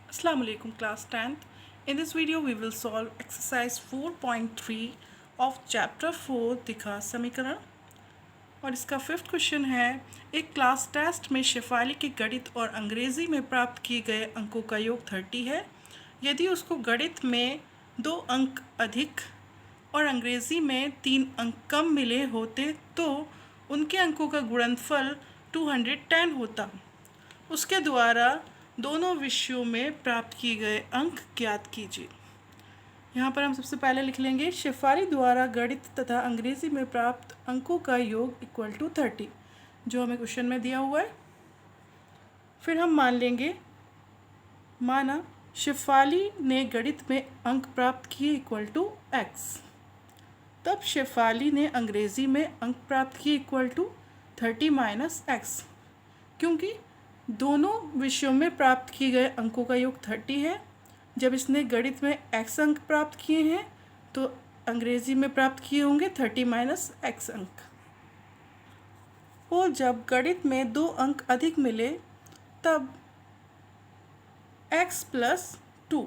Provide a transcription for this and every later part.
Assalamu alaikum class 10th. In this video we will solve exercise 4.3 of chapter 4 दिखा समीकरण और इसका fifth question है एक क्लास टेस्ट में शेफाली के गणित और अंग्रेज़ी में प्राप्त किए गए अंकों का योग 30 है। यदि उसको गणित में 2 अंक अधिक और अंग्रेज़ी में 3 अंक कम मिले होते तो उनके अंकों का गुणनफल 210 होता। उसके द्वारा दोनों विषयों में प्राप्त किए गए अंक ज्ञात कीजिए। यहाँ पर हम सबसे पहले लिख लेंगे शेफाली द्वारा गणित तथा अंग्रेजी में प्राप्त अंकों का योग इक्वल टू 30, जो हमें क्वेश्चन में दिया हुआ है। फिर हम मान लेंगे, माना शेफाली ने गणित में अंक प्राप्त किए इक्वल टू x, तब शेफाली ने अंग्रेजी में अंक प्राप्त किए इक्वल टू 30 माइनस x। क्योंकि दोनों विषयों में प्राप्त किए गए अंकों का योग 30 है, जब इसने गणित में x अंक प्राप्त किए हैं तो अंग्रेजी में प्राप्त किए होंगे 30 माइनस x अंक। और जब गणित में 2 अंक अधिक मिले तब x प्लस 2,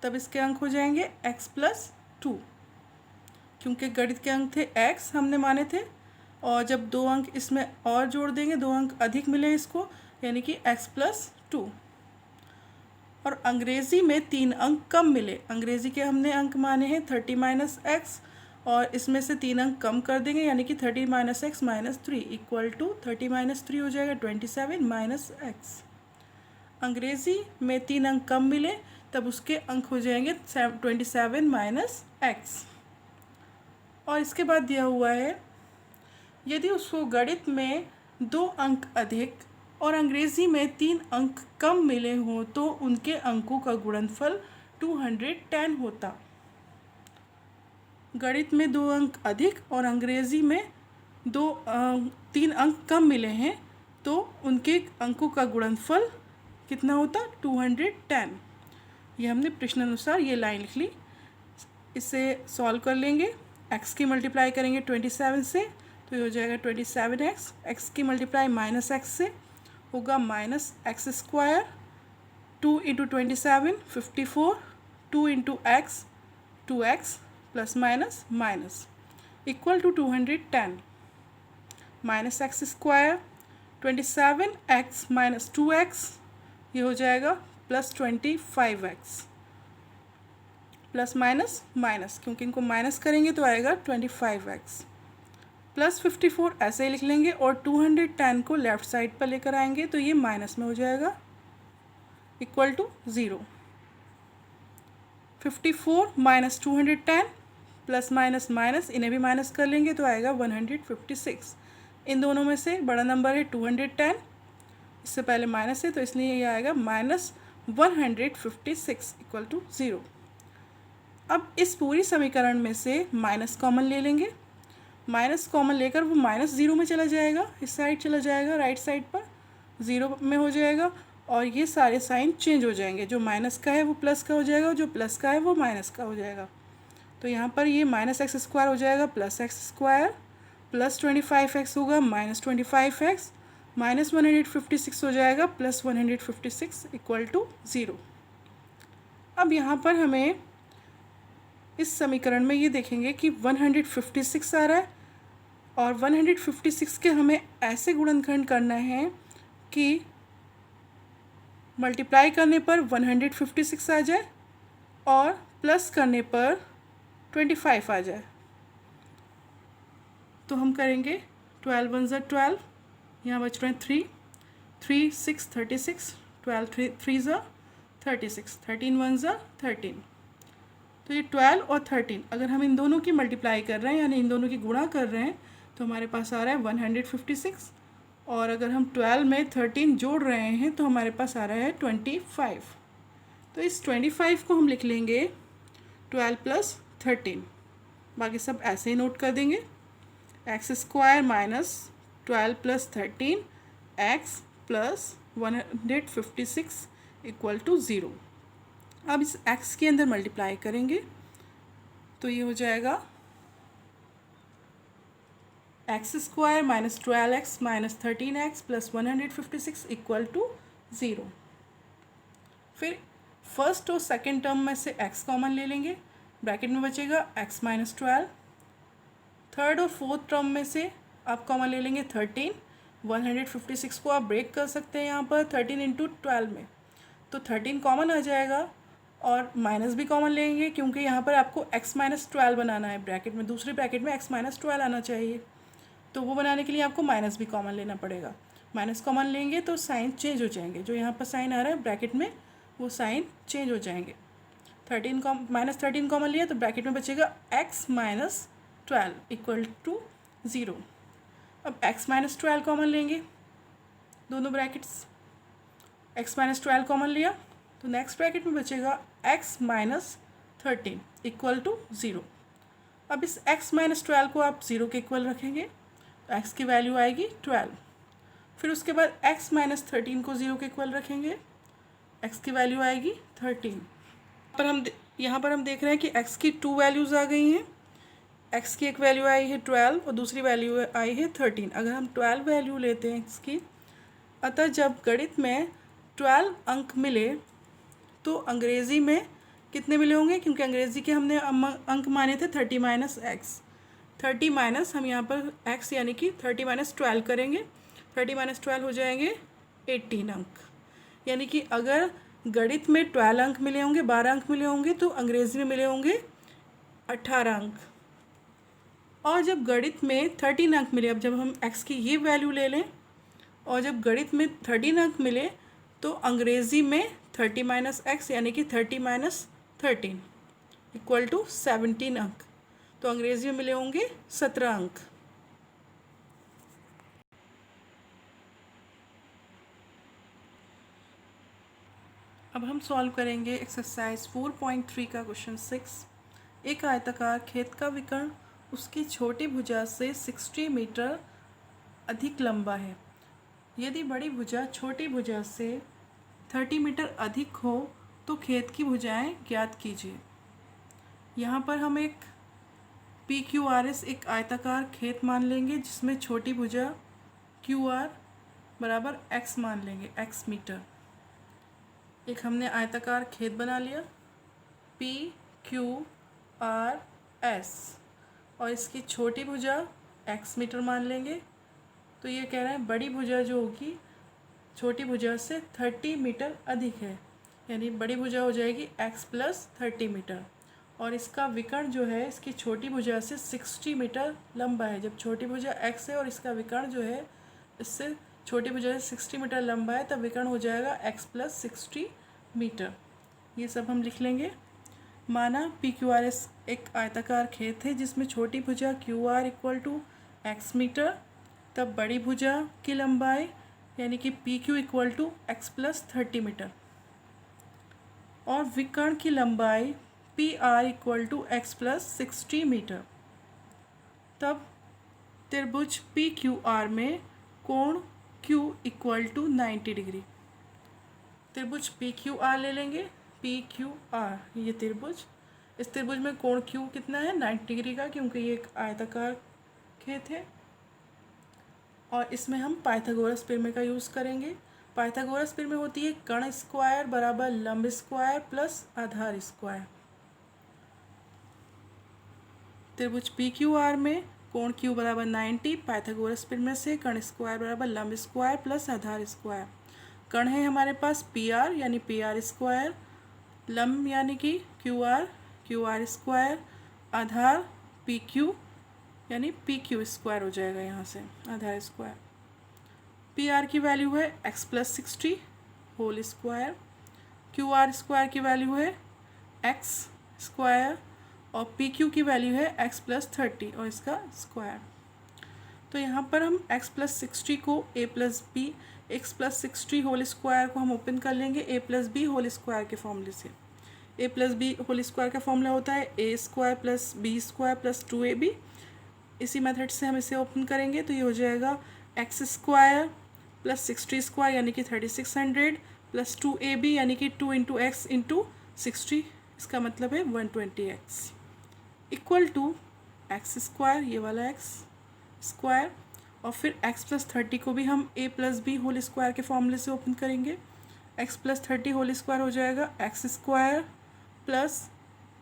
तब इसके अंक हो जाएंगे x प्लस 2, क्योंकि गणित के अंक थे x हमने माने थे, और जब 2 अंक इसमें और जोड़ देंगे, 2 अंक अधिक मिले इसको, यानी कि x प्लस 2। और अंग्रेज़ी में 3 अंक कम मिले, अंग्रेज़ी के हमने अंक माने हैं 30 माइनस एक्स, और इसमें से 3 अंक कम कर देंगे, यानी कि 30 minus x minus 3 equal to 30 minus 3 हो जाएगा 27 माइनस एक्स। अंग्रेज़ी में 3 अंक कम मिले तब उसके अंक हो जाएंगे 27 माइनस एक्स। और इसके बाद दिया हुआ है यदि उसको गणित में 2 अंक अधिक और अंग्रेज़ी में 3 अंक कम मिले हों तो उनके अंकों का गुणनफल 210 होता। गणित में 2 अंक अधिक और अंग्रेज़ी में 3 अंक कम मिले हैं तो उनके अंकों का गुणनफल कितना होता? 210। ये हमने प्रश्नानुसार ये लाइन लिख ली। इसे सॉल्व कर लेंगे। x की मल्टीप्लाई करेंगे 27 से तो ये हो जाएगा 27x। x की मल्टीप्लाई माइनस x से होगा minus x square, 2 into 27 54, 2 into x 2x plus minus minus equal to 210 minus x square 27x minus 2x, ये हो जाएगा plus 25x plus minus minus, क्योंकि इनको माइनस करेंगे तो आएगा 25x प्लस 54 ऐसे ही लिख लेंगे और 210 को लेफ़्ट साइड पर लेकर आएंगे तो ये माइनस में हो जाएगा equal to 0। 54 minus 210 plus minus minus, इन्हें भी माइनस कर लेंगे तो आएगा 156। इन दोनों में से बड़ा नंबर है 210, इससे पहले माइनस है तो इसलिए ये आएगा माइनस 156 इक्वल टू 0। अब इस पूरी समीकरण में से माइनस कॉमन ले लेंगे। माइनस कॉमन लेकर वो माइनस 0 में चला जाएगा, इस साइड चला जाएगा, राइट साइड पर 0 में हो जाएगा और ये सारे साइन चेंज हो जाएंगे। जो माइनस का है वो प्लस का हो जाएगा, जो प्लस का है वो माइनस का हो जाएगा। तो यहाँ पर ये माइनस एक्स स्क्वायर हो जाएगा plus x square, plus 25x होगा माइनस 25x, माइनस 156 हो जाएगा प्लस 156 इक्वल टू 0। अब यहाँ पर हमें इस समीकरण में ये देखेंगे कि 156 आ रहा है और 156 के हमें ऐसे गुणनखंड करना है कि मल्टीप्लाई करने पर 156 आ जाए और प्लस करने पर 25 आ जाए। तो हम करेंगे 12 वन ज़ा 12, यहाँ बच रहे हैं 3, 3 6 36, 12 3 ज़ा 36, 13 वन ज़ा 13। तो ये 12 और 13 अगर हम इन दोनों की मल्टीप्लाई कर रहे हैं यानी इन दोनों की गुणा कर रहे हैं तो हमारे पास आ रहा है 156, और अगर हम 12 में 13 जोड़ रहे हैं तो हमारे पास आ रहा है 25। तो इस 25 को हम लिख लेंगे 12 प्लस 13, बाकी सब ऐसे ही नोट कर देंगे। X square minus 12 plus 13 x plus 156 equal to 0। अब इस x के अंदर मल्टीप्लाई करेंगे तो ये हो जाएगा x square minus 12x minus 13x plus 156 equal to 0। फिर फर्स्ट और सेकेंड टर्म में से x कॉमन ले लेंगे, ब्रैकेट में बचेगा x माइनस 12। थर्ड और फोर्थ टर्म में से आप कॉमन ले लेंगे 13। 156 को आप ब्रेक कर सकते हैं यहाँ पर 13 इंटू 12 में, तो 13 कॉमन आ जाएगा और माइनस भी कॉमन लेंगे क्योंकि यहाँ पर आपको x माइनस 12 बनाना है ब्रैकेट में, दूसरी ब्रैकेट में x माइनस 12 आना चाहिए, तो वो बनाने के लिए आपको माइनस भी कॉमन लेना पड़ेगा। माइनस कॉमन लेंगे तो साइन चेंज हो जाएंगे, जो यहाँ पर साइन आ रहा है ब्रैकेट में वो साइन चेंज हो जाएंगे। माइनस 13 कॉमन लिया तो ब्रैकेट में बचेगा x माइनस 12 इक्वल टू 0। अब x माइनस 12 कॉमन लेंगे, दोनों ब्रैकेट्स x माइनस 12 कॉमन लिया तो नेक्स्ट ब्रैकेट में बचेगा x माइनस 13 इक्वल टू 0। अब इस x माइनस 12 को आप 0 के इक्वल रखेंगे तो x की वैल्यू आएगी 12। फिर उसके बाद x माइनस 13 को 0 के इक्वल रखेंगे, x की वैल्यू आएगी 13। यहाँ पर हम देख रहे हैं कि x की 2 वैल्यूज़ आ गई हैं। x की एक वैल्यू आई है 12 और दूसरी वैल्यू आई है 13। अगर हम 12 वैल्यू लेते हैं x की, अतः जब गणित में 12 अंक मिले तो अंग्रेज़ी में कितने मिले होंगे, क्योंकि अंग्रेज़ी के हमने अंक माने थे 30 माइनस एक्स। 30 माइनस हम यहाँ पर x यानी कि 30 माइनस 12 करेंगे, 30 माइनस 12 हो जाएंगे 18 अंक। यानी कि अगर गणित में 12 अंक मिले होंगे, 12 अंक मिले होंगे, तो अंग्रेज़ी में मिले होंगे 18 अंक। और जब गणित में 13 अंक मिले, अब जब हम x की ये वैल्यू ले लें और जब गणित में 13 अंक मिले तो अंग्रेज़ी में 30 माइनस एक्स यानी कि 30 माइनस 13 इक्वल टू 17 अंक, तो अंग्रेज़ी में मिले होंगे 17 अंक। अब हम सॉल्व करेंगे एक्सरसाइज 4.3 का क्वेश्चन 6। एक आयताकार खेत का विकर्ण उसकी छोटी भुजा से 60 मीटर अधिक लंबा है। यदि बड़ी भुजा छोटी भुजा से 30 मीटर अधिक हो तो खेत की भुजाएं ज्ञात कीजिए। यहाँ पर हम एक PQRS एक आयताकार खेत मान लेंगे जिसमें छोटी भुजा QR बराबर x मान लेंगे, x मीटर। एक हमने आयताकार खेत बना लिया PQRS और इसकी छोटी भुजा x मीटर मान लेंगे। तो ये कह रहे हैं बड़ी भुजा जो होगी छोटी भुजा से 30 मीटर अधिक है, यानी बड़ी भुजा हो जाएगी x प्लस 30 मीटर और इसका विकर्ण जो है इसकी छोटी भुजा से 60 मीटर लंबा है। जब छोटी भुजा x है और इसका विकर्ण जो है इससे छोटी भुजा से 60 मीटर लंबा है तब विकर्ण हो जाएगा x प्लस 60 मीटर। ये सब हम लिख लेंगे। माना PQRS एक आयताकार खेत है जिसमें छोटी भुजा QR equal to x metre, तब बड़ी भुजा की लंबाई यानी कि PQ equal to x plus 30 metre और विकर्ण की लंबाई PR equal to x plus 60 metre. तब त्रिभुज PQR में कोण Q इक्वल टू 90 डिग्री। त्रिभुज PQR ले लेंगे, PQR ये त्रिभुज, इस त्रिभुज में कोण Q कितना है 90 डिग्री का, क्योंकि ये एक आयताकार खेत है। और इसमें हम पाइथागोरस प्रमेय का यूज़ करेंगे। पाइथागोरस प्रमेय होती है कर्ण स्क्वायर बराबर लंब स्क्वायर प्लस आधार स्क्वायर। त्रिभुज PQR में कोण Q बराबर 90, पाइथागोरस प्रमेय से कर्ण स्क्वायर बराबर लंब स्क्वायर प्लस आधार स्क्वायर। कर्ण है हमारे पास PR यानी PR स्क्वायर, लंब यानी कि QR स्क्वायर, आधार PQ यानी PQ स्क्वायर हो जाएगा यहाँ से आधार स्क्वायर। PR की वैल्यू है x plus 60 whole square, QR square की वैल्यू है x स्क्वायर और PQ की वैल्यू है x प्लस 30 और इसका स्क्वायर। तो यहाँ पर हम x प्लस 60 को a plus B, x plus 60 whole square को हम ओपन कर लेंगे a plus B whole square के फॉर्मूले से। a plus B whole square का फॉर्मूला होता है a square plus B square plus 2ab। इसी मेथड से हम इसे ओपन करेंगे तो ये हो जाएगा x स्क्वायर प्लस 60 स्क्वायर यानी कि 3600 प्लस 2ab यानी कि 2 इंटू एक्स इंटू 60, इसका मतलब है 120x equal to x square, ये वाला x स्क्वायर और फिर x प्लस 30 को भी हम a plus B whole square के फॉर्मूले से ओपन करेंगे। एक्स प्लस 30 होल स्क्वायर हो जाएगा एक्स स्क्वायर प्लस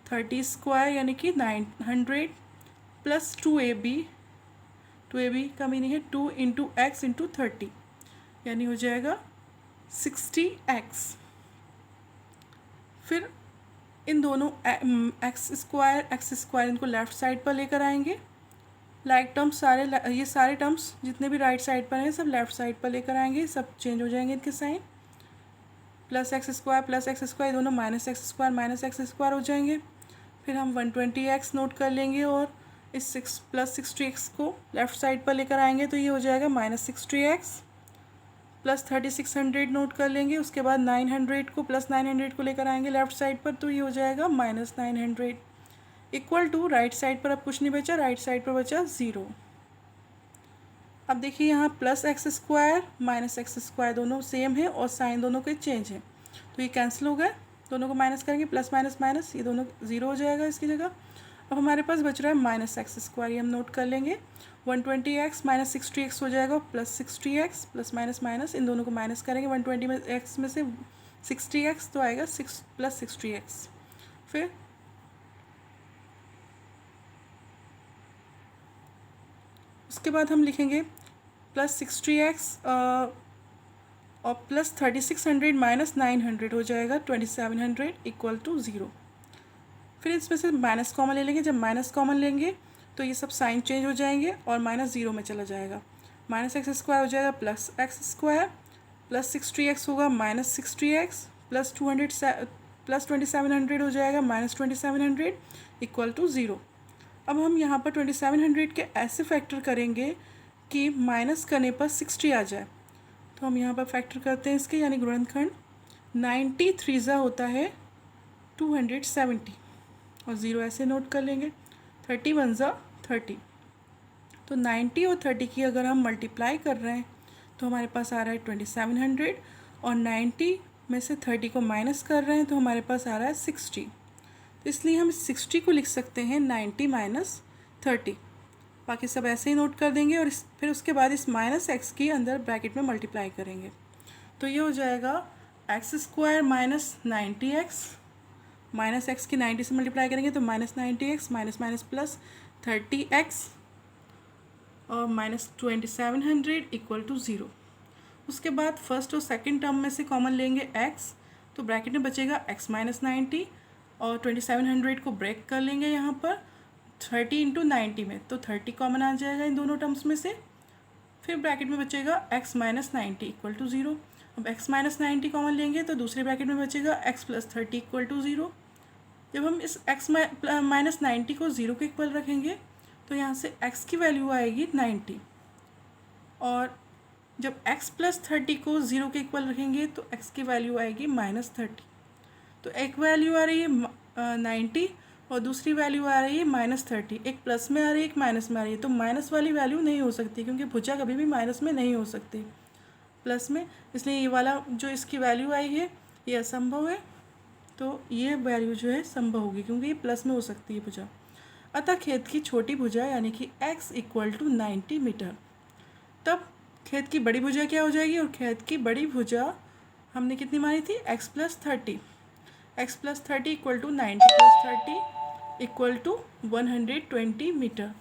30 स्क्वायर यानी कि 900 प्लस 2ab, 2ab का मीनिंग है 2 इंटू एक्स इंटू 30 यानी हो जाएगा 60x। फिर इन दोनों एक्स स्क्वायर इनको लेफ़्ट साइड पर लेकर आएंगे। लाइक टर्म्स सारे ये सारे टर्म्स जितने भी राइट साइड पर हैं सब लेफ़्ट साइड पर लेकर आएंगे, सब चेंज हो जाएंगे इनके साइन। प्लस एक्स स्क्वायर दोनों माइनस एक्स स्क्वायर हो जाएंगे। फिर हम 120x नोट कर लेंगे और इस प्लस 60x को लेफ़्ट साइड पर लेकर आएंगे तो ये हो जाएगा माइनस 60x। प्लस 3600 नोट कर लेंगे, उसके बाद 900 को प्लस 900 को लेकर आएंगे लेफ़्ट साइड पर तो ये हो जाएगा minus 900 equal to right side पर अब कुछ नहीं बचा, राइट साइड पर बचा 0। अब देखिए यहाँ plus x square minus x square दोनों सेम है और साइन दोनों के चेंज है तो ये कैंसिल हो गए, दोनों को माइनस करेंगे प्लस माइनस माइनस ये दोनों 0 हो जाएगा इसकी जगह। अब हमारे पास बच रहा है माइनस एक्स स्क्वायर, ये हम नोट कर लेंगे। 120x माइनस 60x हो जाएगा plus 60x plus minus minus इन दोनों को माइनस करेंगे 120x में से 60x तो आएगा 6 प्लस 60x। फिर उसके बाद हम लिखेंगे प्लस 60x और प्लस 3600 माइनस 900 हो जाएगा 2700 इक्वल टू 0। फिर इसमें से माइनस कॉमन ले लेंगे, जब माइनस कॉमन लेंगे तो ये सब साइन चेंज हो जाएंगे और माइनस 0 में चला जाएगा। माइनस एक्स स्क्वायर हो जाएगा plus x square plus 60x होगा माइनस 60x प्लस 2700 हो जाएगा माइनस 2700 इक्वल टू 0। अब हम यहाँ पर 2700 के ऐसे फैक्टर करेंगे कि माइनस करने पर 60 आ जाए तो हम यहाँ पर फैक्टर करते हैं इसके यानी गुणनखंड 90 3 होता है 270 और 0 ऐसे नोट कर लेंगे 30 1 30 तो 90 और 30 की अगर हम मल्टीप्लाई कर रहे हैं तो हमारे पास आ रहा है 2700 और 90 में से 30 को माइनस कर रहे हैं तो हमारे पास आ रहा है 60। तो इसलिए हम 60 को लिख सकते हैं 90 माइनस 30, बाकी सब ऐसे ही नोट कर देंगे और फिर उसके बाद इस माइनस एक्स की अंदर ब्रैकेट में मल्टीप्लाई करेंगे तो ये हो जाएगा x square minus 90x minus x की 90 से मल्टीप्लाई करेंगे तो minus 90x minus minus plus 30x और माइनस 2700 इक्वल टू 0। उसके बाद फर्स्ट और सेकंड टर्म में से कॉमन लेंगे x तो ब्रैकेट में बचेगा x माइनस 90 और 2700 को ब्रेक कर लेंगे यहाँ पर 30 इंटू 90 में तो 30 कॉमन आ जाएगा इन दोनों टर्म्स में से। फिर ब्रैकेट में बचेगा x माइनस 90 इक्वल टू 0। अब x माइनस 90 कॉमन लेंगे तो दूसरे ब्रैकेट में बचेगा x प्लस 30 इक्वल टू 0। जब हम इस x माइनस 90 को 0 के इक्वल रखेंगे तो यहाँ से x की वैल्यू आएगी 90 और जब x प्लस 30 को 0 के इक्वल रखेंगे तो x की वैल्यू आएगी माइनस 30। तो एक वैल्यू आ रही है 90 और दूसरी वैल्यू आ रही है माइनस 30, एक प्लस में आ रही है एक माइनस में आ रही है तो माइनस वाली वैल्यू नहीं हो सकती क्योंकि भुजा कभी भी माइनस में नहीं हो सकती प्लस में, इसलिए ये वाला जो इसकी वैल्यू आई है ये असंभव है तो ये वैल्यू जो है संभव होगी क्योंकि ये प्लस में हो सकती है भुजा। अतः खेत की छोटी भुजा यानी कि x इक्वल टू 90 मीटर। तब खेत की बड़ी भुजा क्या हो जाएगी और खेत की बड़ी भुजा हमने कितनी मानी थी x plus 30 equal to 90 plus 30 equal to 120 metre.